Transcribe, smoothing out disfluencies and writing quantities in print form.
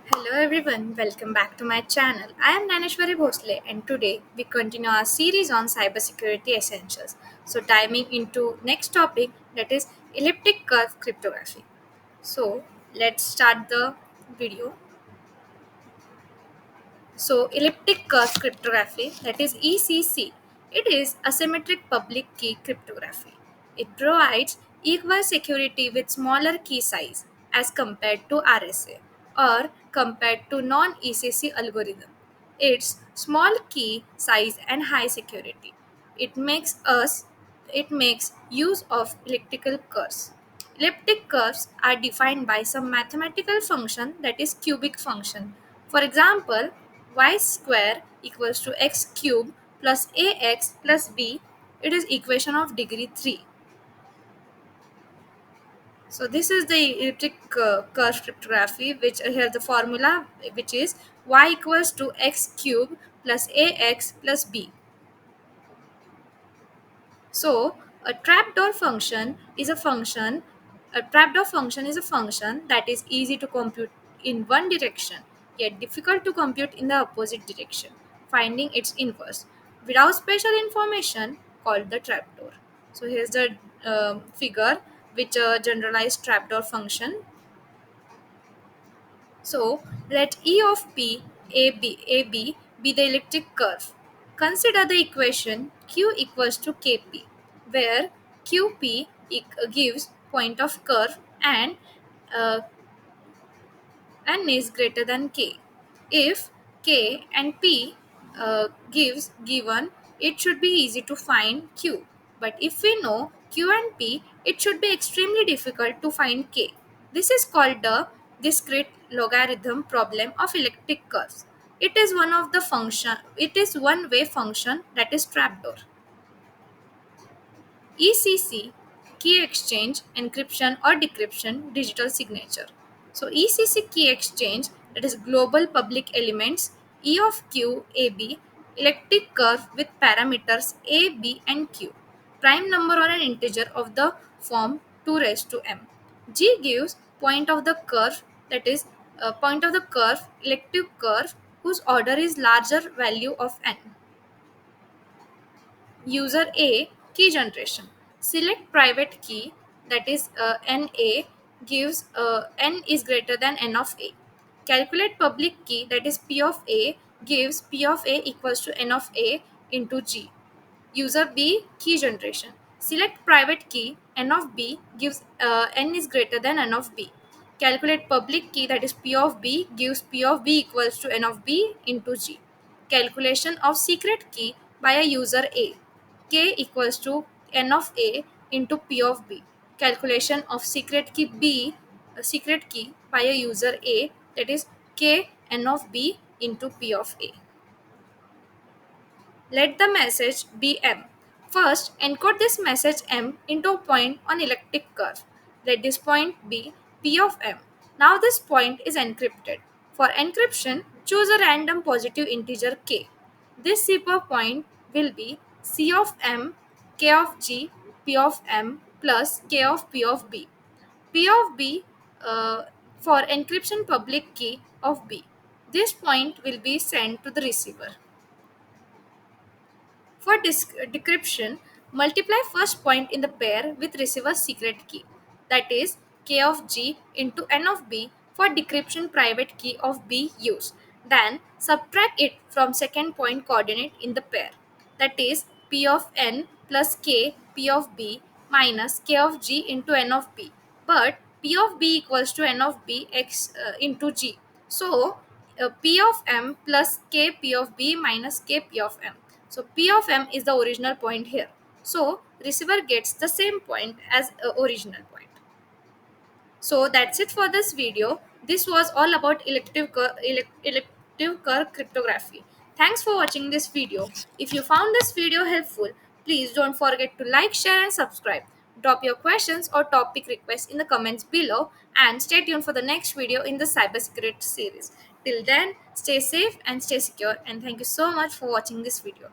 Hello everyone, welcome back to my channel. I am Naneshwari Bhosle and today we continue our series on cybersecurity essentials. So diving into next topic, that is elliptic curve cryptography. So let's start the video. So, elliptic curve cryptography, that is ECC, it is asymmetric public key cryptography. It provides equal security with smaller key size as compared to RSA or compared to non ECC algorithm. Its small key size and high security. It makes us it makes use of elliptical curves. Elliptic curves are defined by some mathematical function, that is cubic function. For example, y square equals to x cube plus ax plus b. It is equation of degree 3. So this is the elliptic curve cryptography, which here the formula, which is y equals to x cube plus ax plus b. So a trapdoor function is a function that is easy to compute in one direction, yet difficult to compute in the opposite direction, finding its inverse without special information called the trapdoor. So here's the figure which a generalized trapdoor function. So let E of P AB be the elliptic curve. Consider the equation Q equals to KP, where gives point of curve uh, and is greater than k. If k and p gives given, it should be easy to find q. But if we know q and p, it should be extremely difficult to find k. This is called the discrete logarithm problem of elliptic curves. It is one of the function. It is one way function, that is trapdoor. ECC, key exchange, encryption or decryption, digital signature. So ECC key exchange, that is global public elements E of Q AB, elliptic curve with parameters A, B and Q, prime number or an integer of the form 2 raised to m. G gives point of the curve, that is point of the curve, elliptic curve whose order is larger value of n. User A, key generation. Select private key, that is NA, gives n is greater than n of A. Calculate public key, that is P of A, gives P of A equals to n of A into G. User B, key generation. Select private key, n of B gives n is greater than n of B. Calculate public key, that is P of B, gives P of B equals to n of B into G. Calculation of secret key by a user A. K equals to n of A into P of B. Calculation of secret key by a user A, that is K n of B into P of A. Let the message be M. First, encode this message M into a point on elliptic curve. Let this point be P of M. Now this point is encrypted. For encryption, choose a random positive integer k. This zipper point will be C of M, K of G, P of M plus K of P of B. P of B for encryption public key of B. This point will be sent to the receiver. For decryption, multiply first point in the pair with receiver's secret key, that is k of g into n of b for decryption private key of b used. Then subtract it from second point coordinate in the pair, that is p of n plus k p of b minus k of g into n of b. But p of b equals to n of b x into g. So p of m plus k p of b minus k p of m. So P of M is the original point here. So receiver gets the same point as original point. So that's it for this video. This was all about elliptic curve cryptography. Thanks for watching this video. If you found this video helpful, please don't forget to like, share and subscribe. Drop your questions or topic requests in the comments below and stay tuned for the next video in the cybersecurity series. Till then, stay safe and stay secure, and thank you so much for watching this video.